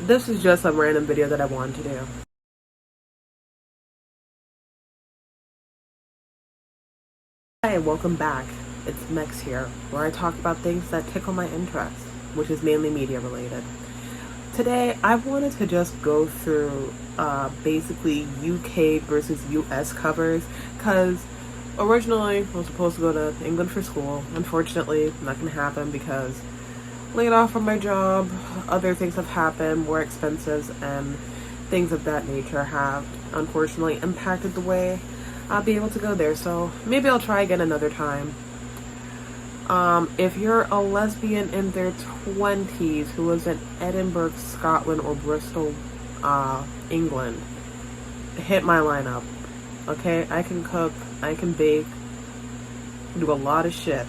this is just a random video that I wanted to do. Hi, welcome back. It's Mex here, where I talk about things that tickle my interest, which is mainly media related. Today, I wanted to just go through basically UK versus US covers, because originally I was supposed to go to England for school. Unfortunately, not going to happen because laid off from my job, other things have happened, more expenses, and things of that nature have unfortunately impacted the way I'll be able to go there. So maybe I'll try again another time. If you're a lesbian in their 20s who lives in Edinburgh, Scotland, or Bristol, England, hit my line up. Okay, I can cook, I can bake, do a lot of shit.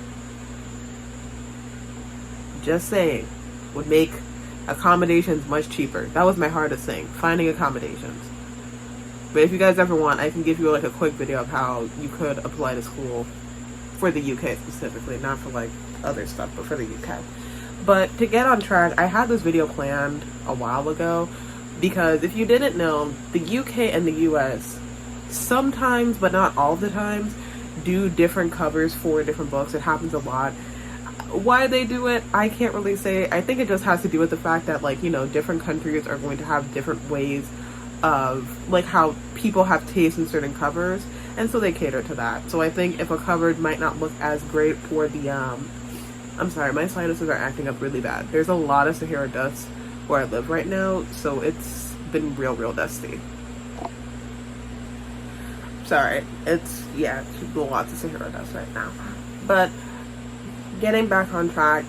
Just saying, would make accommodations much cheaper. That was my hardest thing, finding accommodations. But if you guys ever want, I can give you like a quick video of how you could apply to school for the UK specifically, not for like other stuff, but for the UK. But to get on track, I had this video planned a while ago because if you didn't know, the UK and the US sometimes, but not all the times, do different covers for different books. It happens a lot. Why they do it, I can't really say. I think it just has to do with the fact that, like, you know, different countries are going to have different ways of, like, how people have taste in certain covers, and so they cater to that. So I think if a cover might not look as great for the, I'm sorry, my sinuses are acting up really bad. There's a lot of Sahara dust where I live right now, so it's been real dusty. Sorry, it's lots of Sahara dust right now. But getting back on track,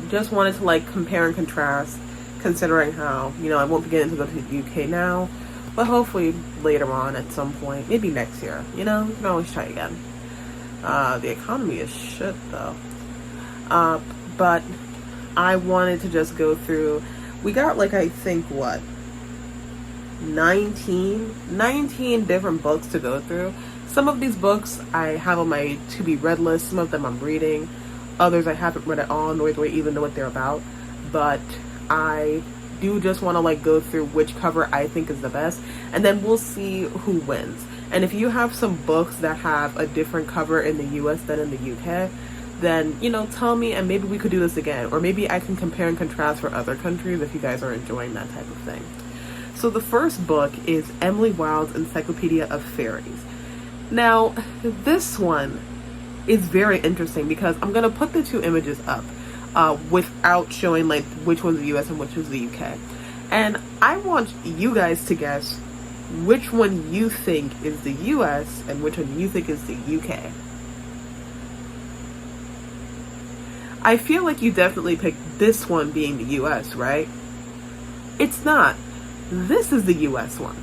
just wanted to like compare and contrast, considering how, you know, I won't be getting to go to the UK now, but hopefully later on at some point, maybe next year, you know, you can always try again. The economy is shit though. But I wanted to just go through, we got like, I think what, 19 different books to go through. Some of these books I have on my to be read list, some of them I'm reading. Others I haven't read at all, nor do I even know what they're about. But I do just want to like go through which cover I think is the best, and then we'll see who wins. And if you have some books that have a different cover in the US than in the UK, then, you know, tell me and maybe we could do this again. Or maybe I can compare and contrast for other countries if you guys are enjoying that type of thing. So the first book is Emily Wilde's Encyclopedia of Fairies. Now, this one is very interesting because I'm going to put the two images up without showing like which one's the US and which one's the UK. And I want you guys to guess which one you think is the US and which one you think is the UK. I feel like you definitely picked this one being the US, right? It's not. This is the US one.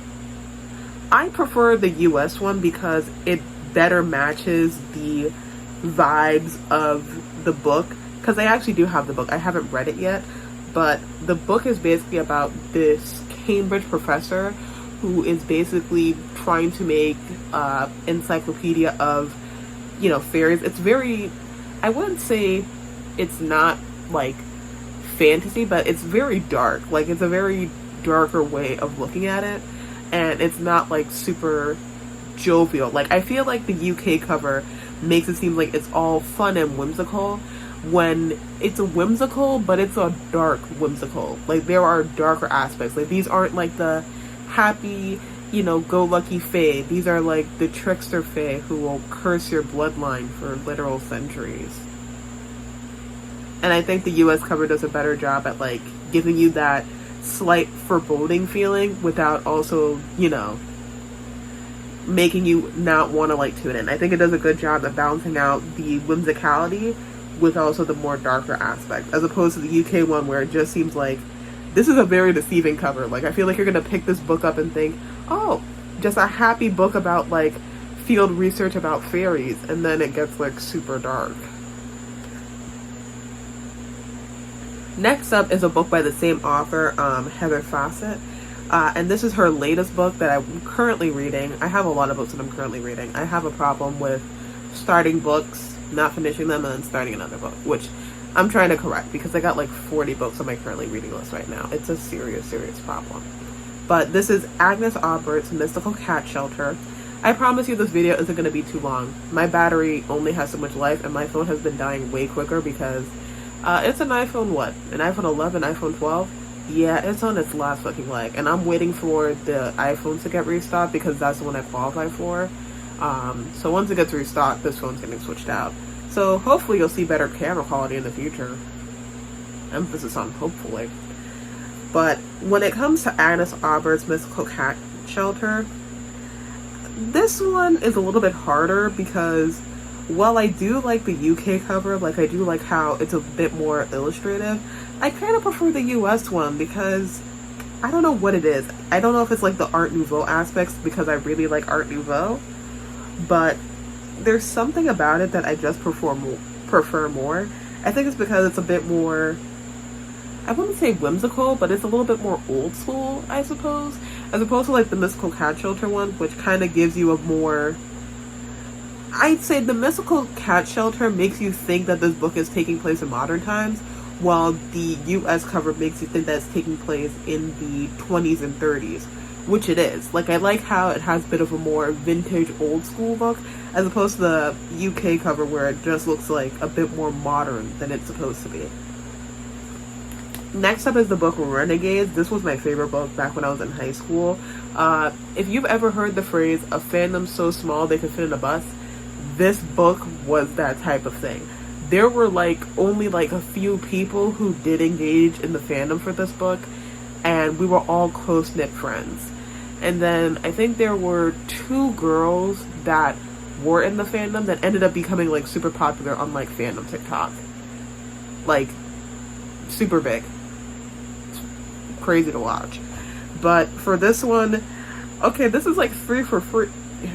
I prefer the US one because it better matches the vibes of the book, because I actually do have the book. I haven't read it yet, but the book is basically about this Cambridge professor who is basically trying to make encyclopedia of, you know, fairies. It's very, I wouldn't say it's not like fantasy, but it's very dark. Like, it's a very darker way of looking at it, and it's not like super jovial. Like, I feel like the UK cover makes it seem like it's all fun and whimsical, when it's a whimsical, but it's a dark whimsical. Like, there are darker aspects. Like, these aren't like the happy, you know, go lucky fae. These are like the trickster fae who will curse your bloodline for literal centuries. And I think the US cover does a better job at like giving you that slight foreboding feeling without also, you know, making you not want to like tune in. I think it does a good job at balancing out the whimsicality with also the more darker aspect, as opposed to the UK one where it just seems like this is a very deceiving cover. Like, I feel like you're gonna pick this book up and think, oh, just a happy book about like field research about fairies, and then it gets like super dark. Next up is a book by the same author, Heather Fawcett. And this is her latest book that I'm currently reading. I have a lot of books that I'm currently reading. I have a problem with starting books, not finishing them, and then starting another book, which I'm trying to correct because I got like 40 books on my currently reading list right now. It's a serious problem. But this is Agnes Aubert's Mystical Cat Shelter. I promise you this video isn't going to be too long. My battery only has so much life, and my phone has been dying way quicker because it's an iPhone, what? An iPhone 11, iPhone 12? Yeah, it's on its last fucking leg. And I'm waiting for the iPhone to get restocked because that's the one I qualify for. So once it gets restocked, this phone's getting switched out. So hopefully you'll see better camera quality in the future. Emphasis on hopefully. But when it comes to Agnes Aubert's Mystical Cat Shelter, this one is a little bit harder because while I do like the UK cover, like I do like how it's a bit more illustrative, I kind of prefer the US one because I don't know what it is. I don't know if it's like the Art Nouveau aspects because I really like Art Nouveau, but there's something about it that I just prefer more. I think it's because it's a bit more, I wouldn't say whimsical, but it's a little bit more old school, I suppose, as opposed to like the Mystical Cat Shelter one, which kind of gives you a more, I'd say the Mystical Cat Shelter makes you think that this book is taking place in modern times, while the US cover makes you think that it's taking place in the 20s and 30s, which it is. Like, I like how it has a bit of a more vintage old school look, as opposed to the UK cover where it just looks like a bit more modern than it's supposed to be. Next up is the book Renegades. This was my favorite book back when I was in high school. If you've ever heard the phrase, a fandom so small they could fit in a bus, this book was that type of thing. There were like only like a few people who did engage in the fandom for this book, and we were all close-knit friends. And then I think there were 2 girls that were in the fandom that ended up becoming like super popular on like fandom TikTok. Like, super big. It's crazy to watch. But for this one, okay, this is like 3 for 3.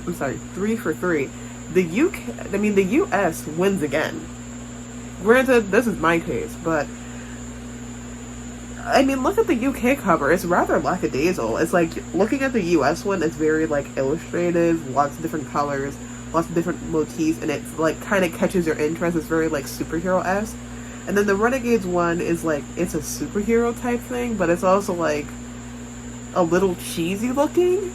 I'm sorry, 3 for 3. The US wins again. Granted, this is my taste, but I mean, look at the UK cover. It's rather lackadaisical. It's like, looking at the US one, it's very like illustrative, lots of different colors, lots of different motifs, and it's like kind of catches your interest. It's very like superhero-esque. And then the Renegades one is like, it's a superhero type thing, but it's also like a little cheesy looking.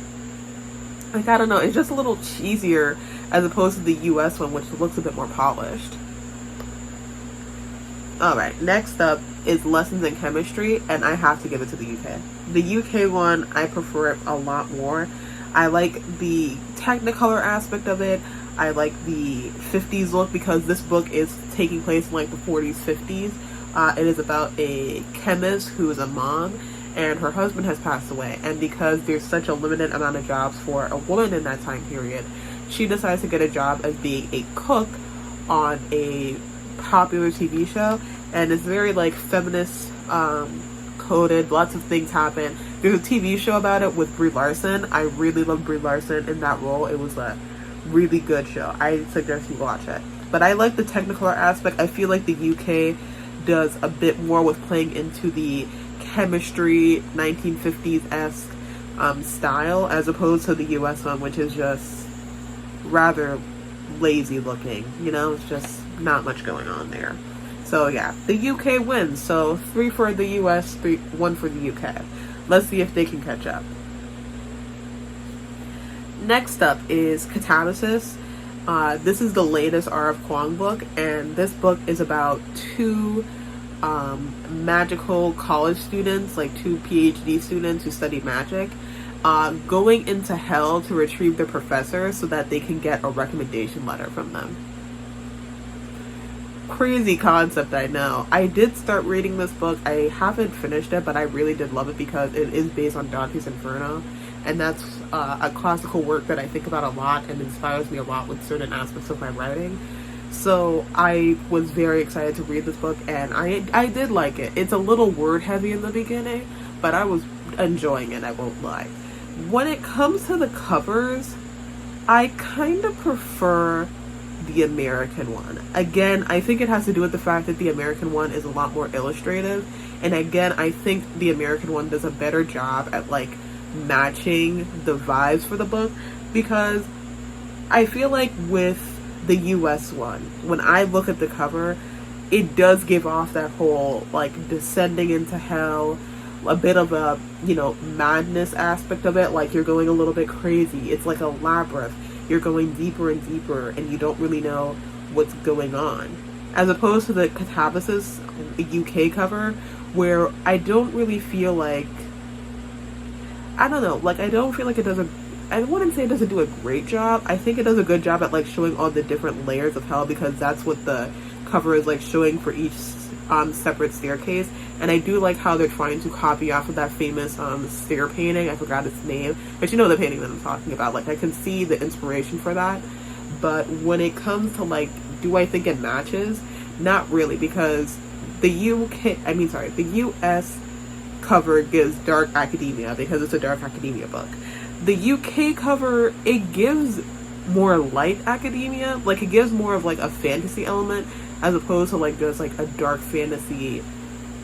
Like, I don't know, it's just a little cheesier as opposed to the US one, which looks a bit more polished. Alright, next up is Lessons in Chemistry, and I have to give it to the UK. The UK one, I prefer it a lot more. I like the Technicolor aspect of it. I like the 50s look because this book is taking place in like the 40s, 50s. It is about a chemist who is a mom, and her husband has passed away. And because there's such a limited amount of jobs for a woman in that time period, she decides to get a job as being a cook on a popular TV show, and it's very like feminist coded. Lots of things happen. There's a TV show about it with Brie Larson. I really love Brie Larson in that role. It was a really good show. I suggest you watch it. But I like the Technicolor aspect. I feel like the UK does a bit more with playing into the chemistry 1950s-esque style, as opposed to the US one, which is just rather lazy looking. You know, it's just not much going on there. So yeah, the UK wins. So 3 for the US, 1 for the UK. Let's see if they can catch up. Next up is Catabasis. This is the latest R.F. Kuang book, and this book is about 2 magical college students, like 2 PhD students who study magic, going into hell to retrieve their professor so that they can get a recommendation letter from them. Crazy concept, I know. I did start reading this book. I haven't finished it, but I really did love it because it is based on Dante's Inferno, and that's a classical work that I think about a lot and inspires me a lot with certain aspects of my writing. So I was very excited to read this book, and I did like it. It's a little word heavy in the beginning, but I was enjoying it, I won't lie. When it comes to the covers, I kind of prefer the American one. Again, I think it has to do with the fact that the American one is a lot more illustrative, and again, I think the American one does a better job at like matching the vibes for the book, because I feel like with the US one, when I look at the cover, it does give off that whole like descending into hell, a bit of a, you know, madness aspect of it. Like you're going a little bit crazy. It's like a labyrinth. You're going deeper and deeper, and you don't really know what's going on. As opposed to the Catabasis UK cover, where I don't really feel like, I don't know, like I don't feel like it does a, I wouldn't say it doesn't do a great job. I think it does a good job at like showing all the different layers of hell, because that's what the cover is like showing for each separate staircase. And I do like how they're trying to copy off of that famous stair painting. I forgot its name, but you know the painting that I'm talking about. Like I can see the inspiration for that. But when it comes to like, do I think it matches? Not really, because the the US cover gives dark academia because it's a dark academia book. The UK cover, it gives more light academia. Like it gives more of like a fantasy element, as opposed to like just like a dark fantasy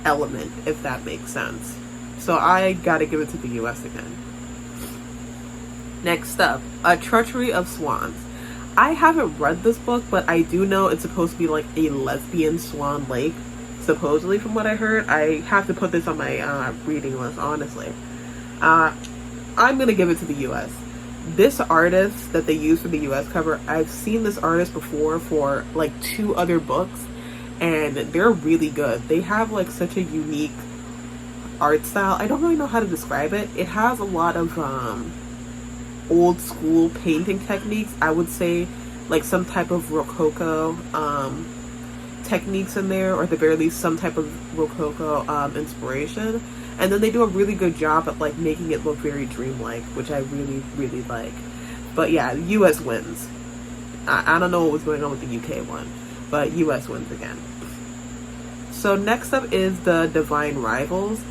element, if that makes sense. So I gotta give it to the US again. Next up, A Treachery of Swans. I haven't read this book, but I do know it's supposed to be like a lesbian Swan Lake, supposedly, from what I heard. I have to put this on my reading list, honestly. I'm gonna give it to the US. This artist that they use for the US cover, I've seen this artist before for like 2 other books, and they're really good. They have like such a unique art style. I don't really know how to describe it. It has a lot of old school painting techniques. I would say like some type of Rococo techniques in there, or at the very least some type of Rococo inspiration. And then they do a really good job at like making it look very dreamlike, which I really, really like. But yeah, US wins. I don't know what was going on with the UK one, but US wins again. So next up is The Divine Rivals.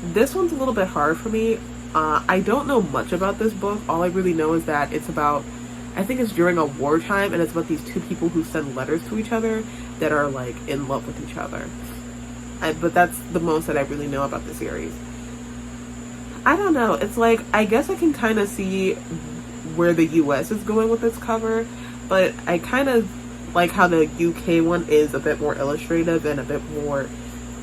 This one's a little bit hard for me. I don't know much about this book. All I really know is that it's about, I think it's during a wartime, and it's about these 2 people who send letters to each other that are like in love with each other. But that's the most that I really know about the series. I don't know. It's like, I guess I can kind of see where the US is going with this cover, but I kind of like how the UK one is a bit more illustrative and a bit more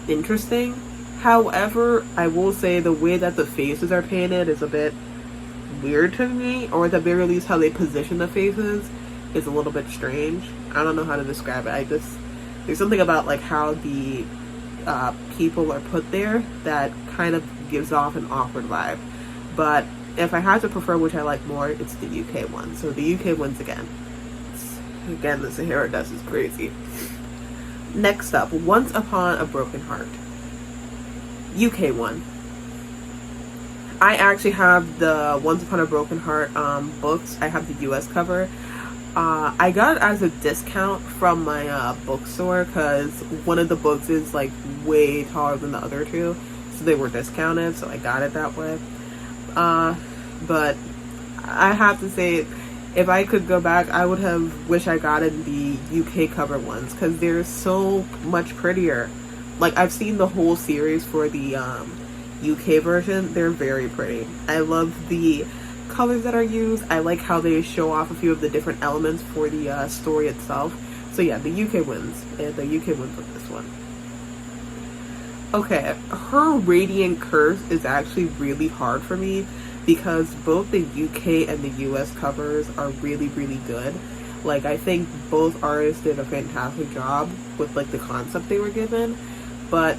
interesting. However, I will say the way that the faces are painted is a bit weird to me, or at the very least how they position the faces is a little bit strange. I don't know how to describe it. There's something about like how the people are put there that kind of gives off an awkward vibe. But if I had to prefer which I like more, it's the UK one. So the UK wins again. Again, the Sahara Dust is crazy. Next up, Once Upon a Broken Heart. UK one. I actually have the Once Upon a Broken Heart books. I have the US cover. I got it as a discount from my bookstore, because one of the books is like way taller than the other 2, so they were discounted, so I got it that way. But I have to say, if I could go back, I would have wished I got in the UK cover ones, because they're so much prettier. Like, I've seen the whole series for the UK version. They're very pretty. I love the colors that are used. I like how they show off a few of the different elements for the story itself. So yeah, the UK wins. And the UK wins with this one. Okay, Her Radiant Curse is actually really hard for me, because both the UK and the US covers are really, really good. Like, I think both artists did a fantastic job with like the concept they were given. But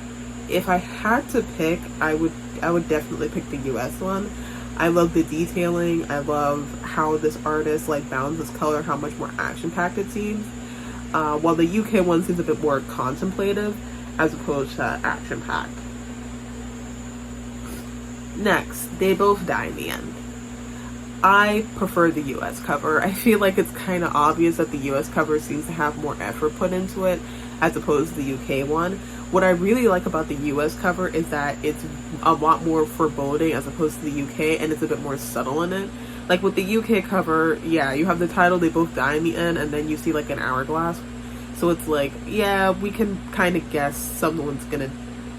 if I had to pick, I would definitely pick the US one. I love the detailing. I love how this artist like balances color, how much more action-packed it seems. While the UK one seems a bit more contemplative as opposed to action-packed. Next, They Both Die in the End. I prefer the US cover. I feel like it's kind of obvious that the US cover seems to have more effort put into it as opposed to the UK one. What I really like about the US cover is that it's a lot more foreboding as opposed to the UK, and it's a bit more subtle in it. Like with the UK cover, yeah, you have the title, They Both Die in the End, and then you see like an hourglass. So it's like, yeah, we can kind of guess someone's gonna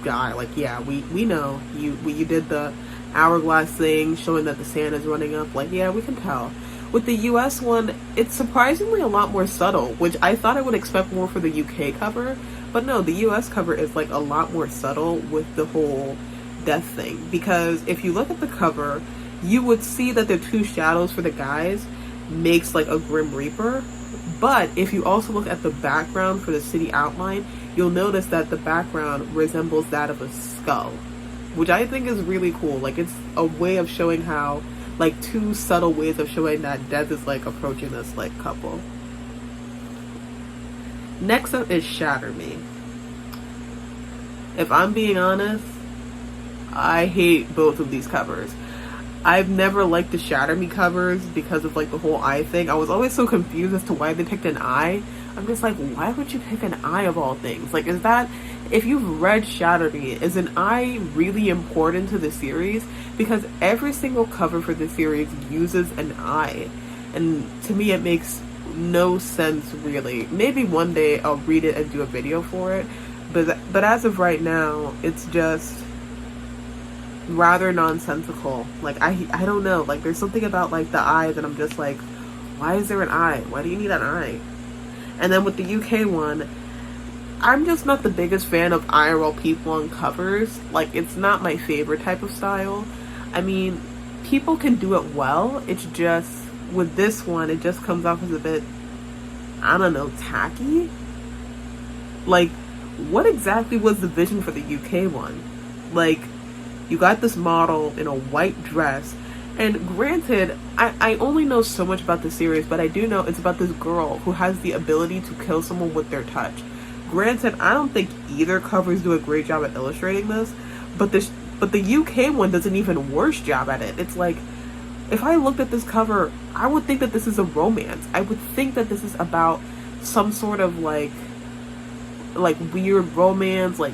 die. Like, yeah, we know. You did the hourglass thing, showing that the sand is running up. Like, yeah, we can tell. With the US one, it's surprisingly a lot more subtle, which I thought I would expect more for the UK cover, But no, the US cover is like a lot more subtle with the whole death thing. Because if you look at the cover, you would see that the two shadows for the guys makes like a Grim Reaper. But if you also look at the background for the city outline, you'll notice that the background resembles that of a skull, which I think is really cool. Like, it's a way of showing how, like, two subtle ways of showing that death is like approaching this like couple. Next up is Shatter Me. If I'm being honest, I hate both of these covers. I've never liked the Shatter Me covers because of like the whole eye thing. I was always so confused as to why they picked an eye. I'm just like, why would you pick an eye of all things? Like, is that, if you've read Shatter Me, is an eye really important to the series? Because every single cover for the series uses an eye. And to me, it makes no sense, really. Maybe one day I'll read it and do a video for it. But as of right now, it's just rather nonsensical. Like, I don't know. Like, there's something about like the eye that I'm just like, why is there an eye? Why do you need an eye? And then with the UK one, I'm just not the biggest fan of IRL people on covers. Like, it's not my favorite type of style. I mean, people can do it well. It's just, with this one, it just comes off as a bit, I don't know, tacky? Like, what exactly was the vision for the UK one? Like, you got this model in a white dress, and granted, I only know so much about the series, but I do know it's about this girl who has the ability to kill someone with their touch. Granted, I don't think either covers do a great job at illustrating this, but the UK one does an even worse job at it. It's like, if I looked at this cover, I would think that this is a romance. I would think that this is about some sort of like weird romance, like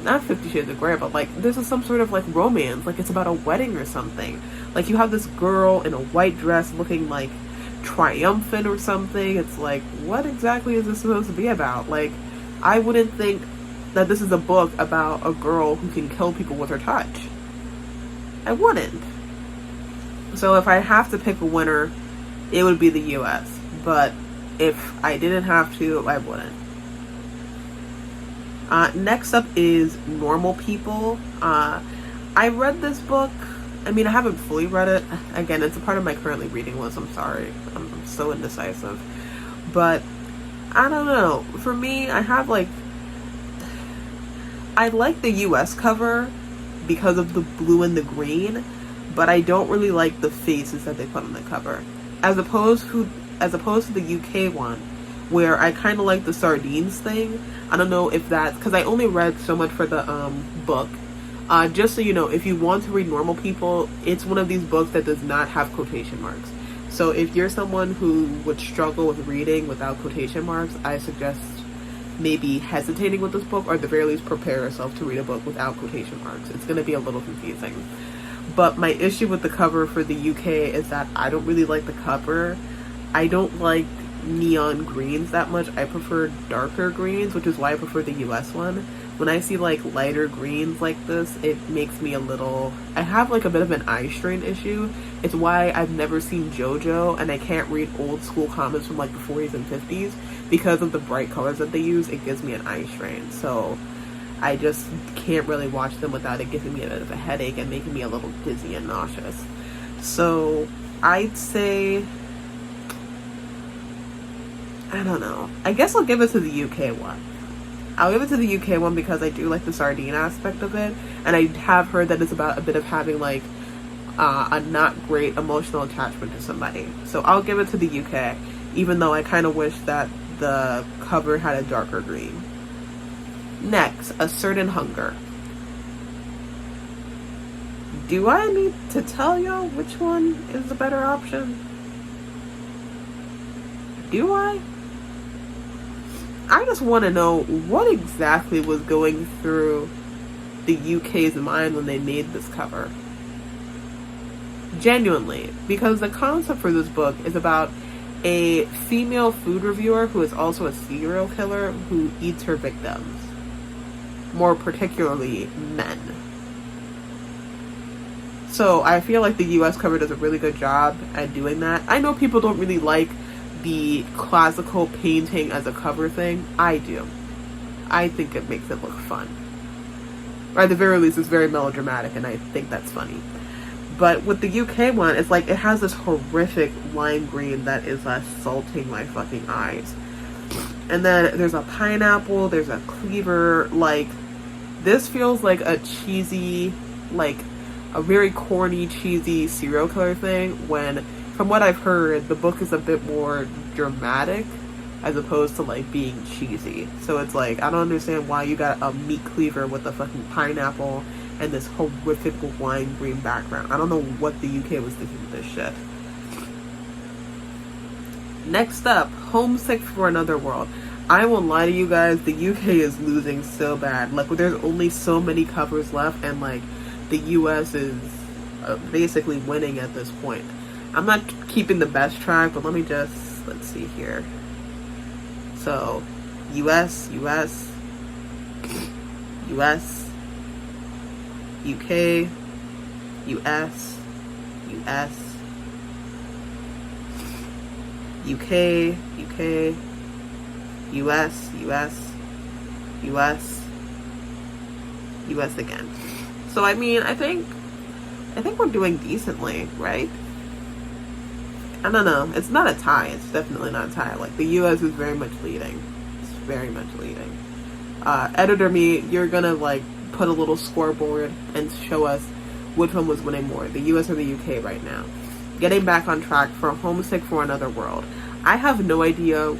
not 50 Shades of Grey, but like this is some sort of like romance, like it's about a wedding or something. Like, you have this girl in a white dress looking like triumphant or something. It's like, what exactly is this supposed to be about? Like, I wouldn't think that this is a book about a girl who can kill people with her touch. I wouldn't. So if I have to pick a winner, it would be the US. But if I didn't have to, I wouldn't. Next up is Normal People. I read this book. I mean, I haven't fully read it. Again, it's a part of my currently reading list. I'm sorry. I'm so indecisive. But, I don't know. For me, I like the US cover because of the blue and the green, but I don't really like the faces that they put on the cover. As opposed to the UK one, where I kind of like the sardines thing. I don't know if that's because I only read so much for the book. Just so you know, if you want to read Normal People, it's one of these books that does not have quotation marks. So if you're someone who would struggle with reading without quotation marks, I suggest maybe hesitating with this book, or at the very least prepare yourself to read a book without quotation marks. It's going to be a little confusing. But my issue with the cover for the UK is that I don't really like the cover. I don't like neon greens that much. I prefer darker greens, which is why I prefer the US one. When I see like lighter greens like this, it makes me I have like a bit of an eye strain issue. It's why I've never seen JoJo, and I can't read old school comics from like the 40s and 50s because of the bright colors that they use. It gives me an eye strain, so I just can't really watch them without it giving me a bit of a headache and making me a little dizzy and nauseous. So I'd say, I don't know. I guess I'll give it to the UK one. I'll give it to the UK one because I do like the sardine aspect of it, and I have heard that it's about a bit of having like a not great emotional attachment to somebody. So I'll give it to the UK, even though I kind of wish that the cover had a darker green. Next, A Certain Hunger. Do I need to tell y'all which one is the better option? Do I? I just want to know what exactly was going through the UK's mind when they made this cover. Genuinely, because the concept for this book is about a female food reviewer who is also a serial killer who eats her victims. More particularly, men. So I feel like the US cover does a really good job at doing that. I know people don't really like the classical painting as a cover thing. I do. I think it makes it look fun. Or at the very least, it's very melodramatic, and I think that's funny. But with the UK one, it's like it has this horrific lime green that is assaulting my fucking eyes. And then there's a pineapple, there's a cleaver. Like, this feels like a cheesy, like a very corny, cheesy serial killer thing, when from what I've heard, the book is a bit more dramatic as opposed to like being cheesy. So it's like, I don't understand why you got a meat cleaver with a fucking pineapple and this horrific lime green background. I don't know what the UK was thinking with this shit. Next up, Homesick for Another World. I won't lie to you guys, the UK is losing so bad. Like, there's only so many covers left, and like the US is basically winning at this point. I'm not keeping the best track, but let's see here. So, US, UK, US, UK, US again. So I mean, I think we're doing decently, right? I don't know. It's not a tie. It's definitely not a tie. Like, the US is very much leading. It's very much leading. Editor me, you're gonna like put a little scoreboard and show us which one was winning more, the US or the UK right now. Getting back on track for Homesick for Another World. I have no idea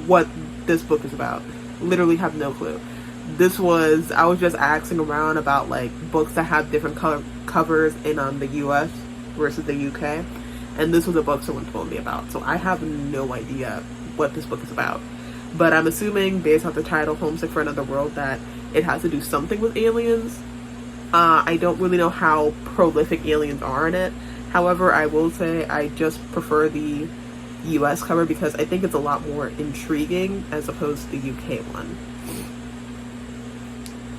what this book is about. Literally have no clue. I was just asking around about like books that have different covers in the US versus the UK, and this was a book someone told me about. So I have no idea what this book is about. But I'm assuming, based off the title, Homesick for Another World, that it has to do something with aliens. I don't really know how prolific aliens are in it. However, I will say I just prefer the US cover because I think it's a lot more intriguing as opposed to the UK one.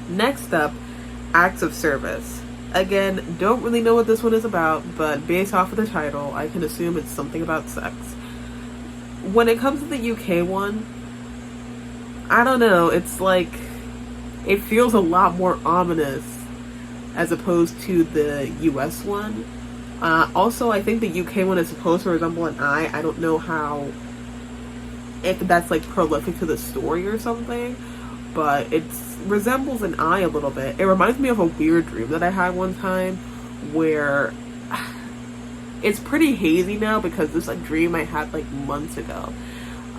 Next up, Acts of Service. Again, don't really know what this one is about, but based off of the title, I can assume it's something about sex. When it comes to the UK one, I don't know, it's like, it feels a lot more ominous as opposed to the US one. Also, I think the UK one is supposed to resemble an eye. I don't know if that's like prolific to the story or something, but it resembles an eye a little bit. It reminds me of a weird dream that I had one time where it's pretty hazy now because this like dream I had like months ago.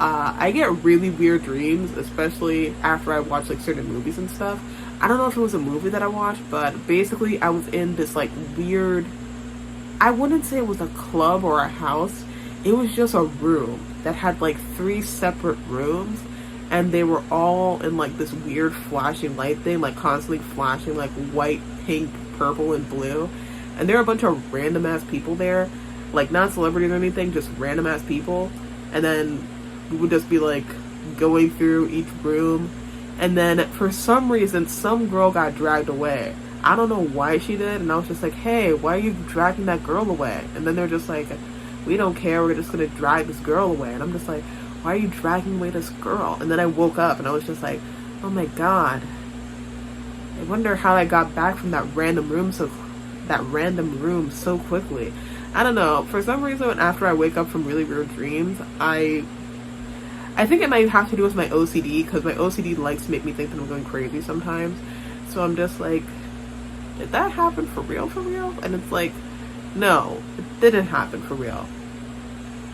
I get really weird dreams, especially after I watch like certain movies and stuff. I don't know if it was a movie that I watched, but basically I was in this like weird, I wouldn't say it was a club or a house. It was just a room that had like 3 separate rooms, and they were all in like this weird flashing light thing, like constantly flashing like white, pink, purple, and blue. And there were a bunch of random ass people there, like not celebrities or anything, just random ass people. And then we would just be like going through each room, and then for some reason some girl got dragged away. I don't know why she did, and I was just like, hey, why are you dragging that girl away? And then they're just like, we don't care, we're just gonna drag this girl away. And I'm just like, why are you dragging away this girl? And then I woke up and I was just like, oh my god, I wonder how I got back from that random room so quickly. I don't know, for some reason after I wake up from really weird dreams, I think it might have to do with my OCD, because my OCD likes to make me think that I'm going crazy sometimes. So I'm just like, did that happen for real? And it's like, no, it didn't happen for real.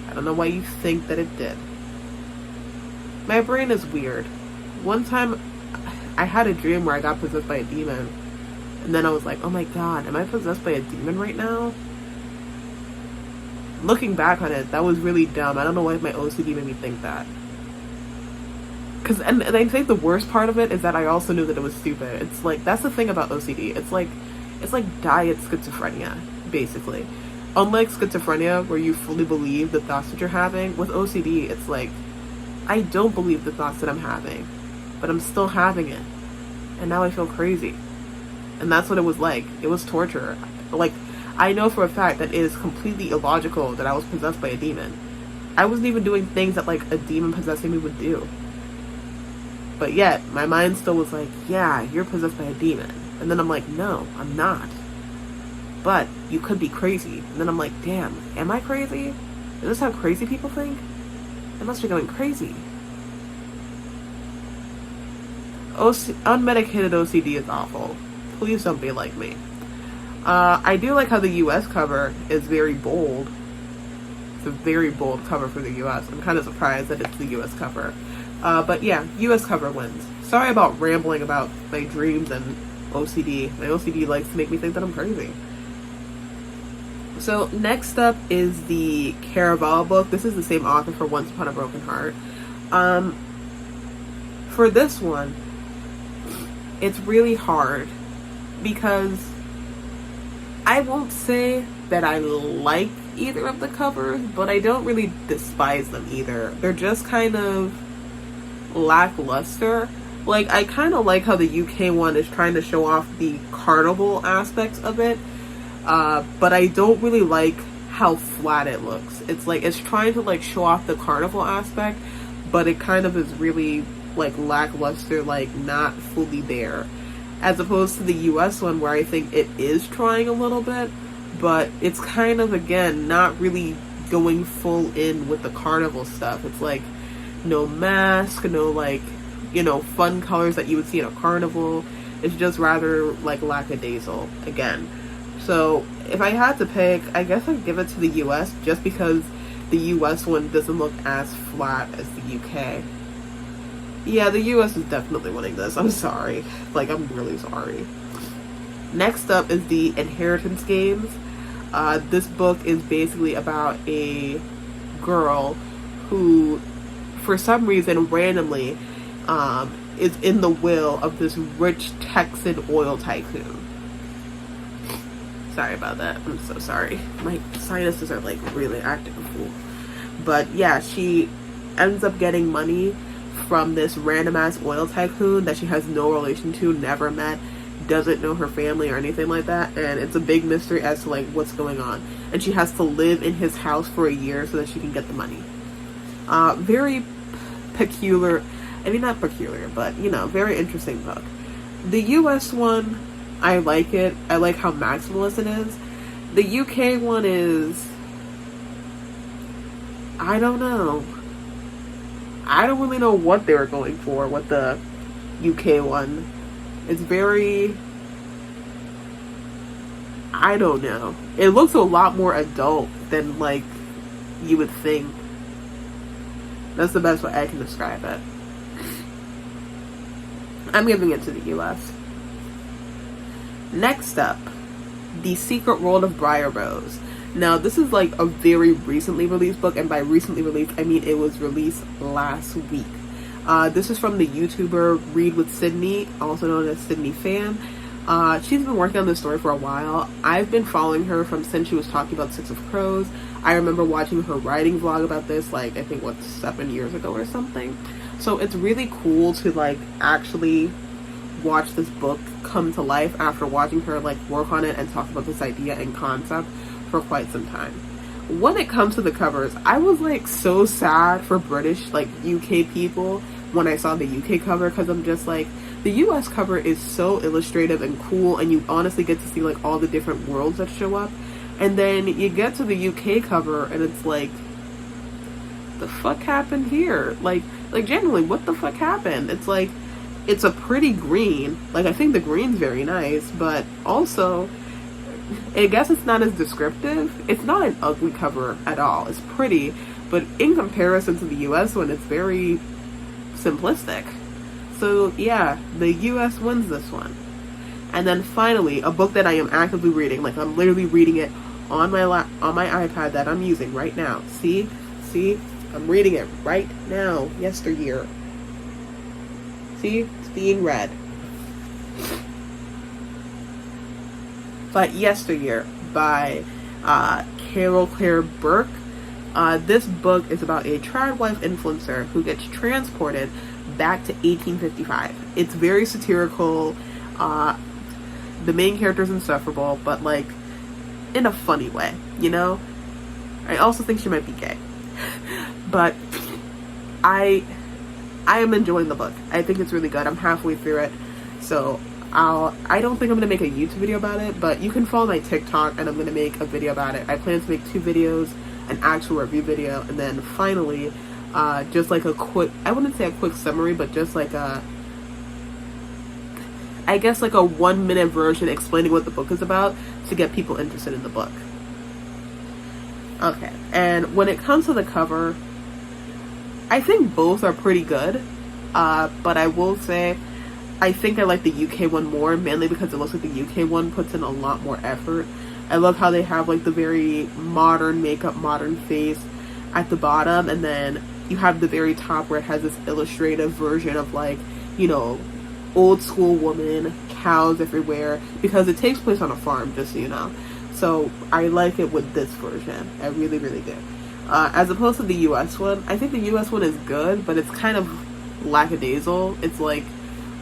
I don't know why you think that it did. My brain is weird. One time I had a dream where I got possessed by a demon, and then I was like, oh my god, am I possessed by a demon right now? Looking back on it, that was really dumb. I don't know why my OCD made me think that. And I think the worst part of it is that I also knew that it was stupid. It's like, that's the thing about OCD. It's like diet schizophrenia, basically. Unlike schizophrenia, where you fully believe the thoughts that you're having, with OCD, it's like, I don't believe the thoughts that I'm having, but I'm still having it. And now I feel crazy. And that's what it was like. It was torture. Like, I know for a fact that it is completely illogical that I was possessed by a demon. I wasn't even doing things that like a demon possessing me would do. But yet, my mind still was like, yeah, you're possessed by a demon. And then I'm like, no, I'm not. But you could be crazy. And then I'm like, damn, am I crazy? Is this how crazy people think? I must be going crazy. Unmedicated OCD is awful. Please don't be like me. I do like how the US cover is very bold. It's a very bold cover for the US. I'm kind of surprised that it's the US cover. But yeah, US cover wins. Sorry about rambling about my dreams and OCD. My OCD likes to make me think that I'm crazy. So next up is the Caraval book. This is the same author for Once Upon a Broken Heart. For this one, it's really hard because I won't say that I like either of the covers, but I don't really despise them either. They're just kind of lackluster. Like, I kind of like how the UK one is trying to show off the carnival aspects of it, but I don't really like how flat it looks. It's like it's trying to like show off the carnival aspect, but it kind of is really like lackluster, like not fully there, as opposed to the US one where I think it is trying a little bit, but it's kind of, again, not really going full in with the carnival stuff. It's like no mask, no like, you know, fun colors that you would see in a carnival. It's just rather like lackadaisical again. So if I had to pick, I guess I'd give it to the US just because the US one doesn't look as flat as the UK. Yeah, the US is definitely winning this. I'm sorry. Like, I'm really sorry. Next up is the Inheritance Games. This book is basically about a girl who, for some reason, randomly, is in the will of this rich Texan oil tycoon. Sorry about that. I'm so sorry. My sinuses are, like, really acting a fool. But, yeah, she ends up getting money from this random ass oil tycoon that she has no relation to, never met, doesn't know her family or anything like that, and it's a big mystery as to like what's going on, and she has to live in his house for a year so that she can get the money. Very peculiar, I mean not peculiar, but you know, very interesting book. The US one, I like it. I like how maximalist it is. The UK one is, I don't know. I don't really know what they were going for with the UK one. It's very, I don't know. It looks a lot more adult than like you would think. That's the best way I can describe it. I'm giving it to the US. Next up, The Secret World of Briar Rose. Now, this is like a very recently released book, and by recently released, I mean it was released last week. This is from the YouTuber Read with Sydney, also known as Sydney Fan. She's been working on this story for a while. I've been following her from since she was talking about Six of Crows. I remember watching her writing vlog about this, like, I think, 7 years ago or something. So it's really cool to, like, actually watch this book come to life after watching her, like, work on it and talk about this idea and concept for quite some time. When it comes to the covers, I was like so sad for British, like UK people when I saw the UK cover, because I'm just like, the US cover is so illustrative and cool, and you honestly get to see like all the different worlds that show up, and then you get to the UK cover and it's like, the fuck happened here? Like genuinely, what the fuck happened? It's like, it's a pretty green, like I think the green's very nice, but also I guess it's not as descriptive. It's not an ugly cover at all. It's pretty, but in comparison to the US one, it's very simplistic. So yeah, the US wins this one. And then finally, a book that I am actively reading, like I'm literally reading it on my on my iPad that I'm using right now. See, I'm reading it right now. Yesteryear. See, it's being read. But Yesteryear by Carol Claire Burke. This book is about a trad wife influencer who gets transported back to 1855. It's very satirical. The main character is insufferable, but like in a funny way, you know? I also think she might be gay. But I I am enjoying the book. I think it's really good. I'm halfway through it. So I don't think I'm going to make a YouTube video about it, but you can follow my TikTok and I'm going to make a video about it. I plan to make 2 videos, an actual review video, and then finally, just like a quick, I wouldn't say a quick summary, but just like I guess like a 1-minute version explaining what the book is about to get people interested in the book. Okay, and when it comes to the cover, I think both are pretty good, but I will say I think I like the UK one more, mainly because it looks like the UK one puts in a lot more effort. I love how they have like the very modern makeup, modern face at the bottom, and then you have the very top where it has this illustrative version of like, you know, old school woman, cows everywhere, because it takes place on a farm, just so you know. So I like it with this version. I really, really do. As opposed to the US one, I think the US one is good, but it's kind of lackadaisical. It's like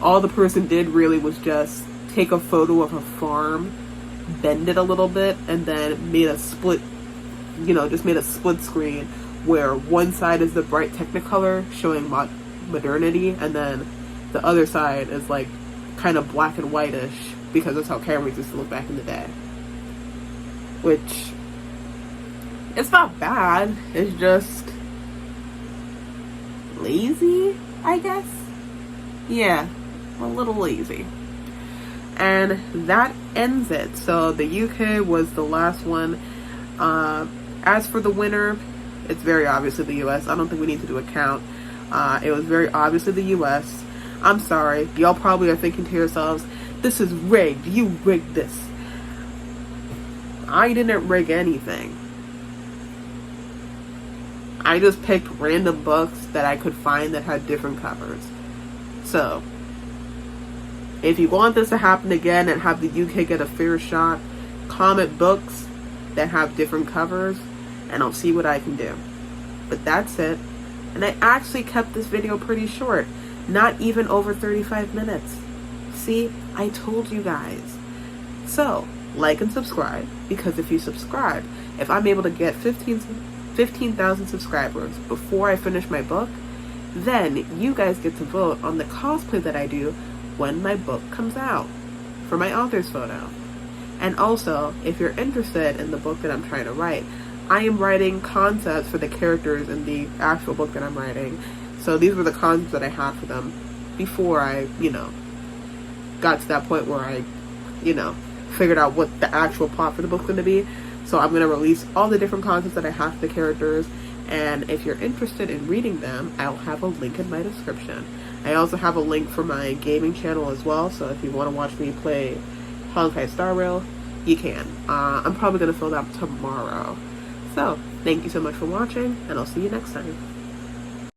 all the person did really was just take a photo of a farm, bend it a little bit, and then made a split, you know, just made a split screen where one side is the bright Technicolor showing modernity, and then the other side is like kind of black and whitish because that's how cameras used to look back in the day. Which, it's not bad, it's just lazy, I guess. Yeah, a little lazy. And that ends it. So the UK was the last one. As for the winner, it's very obviously the US. I don't think we need to do a count. It was very obviously the US. I'm sorry, y'all probably are thinking to yourselves, this is rigged, you rigged this. I didn't rig anything. I just picked random books that I could find that had different covers. So, if you want this to happen again and have the UK get a fair shot, comment books that have different covers, and I'll see what I can do. But that's it. And I actually kept this video pretty short. Not even over 35 minutes. See, I told you guys. So, like and subscribe, because if you subscribe, if I'm able to get 15,000 subscribers before I finish my book, then you guys get to vote on the cosplay that I do when my book comes out for my author's photo. And also, if you're interested in the book that I'm trying to write, I am writing concepts for the characters in the actual book that I'm writing. So these were the concepts that I had for them before I, you know, got to that point where I, you know, figured out what the actual plot for the book's going to be. So I'm going to release all the different concepts that I have for the characters. And if you're interested in reading them, I'll have a link in my description. I also have a link for my gaming channel as well. So if you want to watch me play Honkai Star Rail, you can. I'm probably going to fill that up tomorrow. So, thank you so much for watching, and I'll see you next time.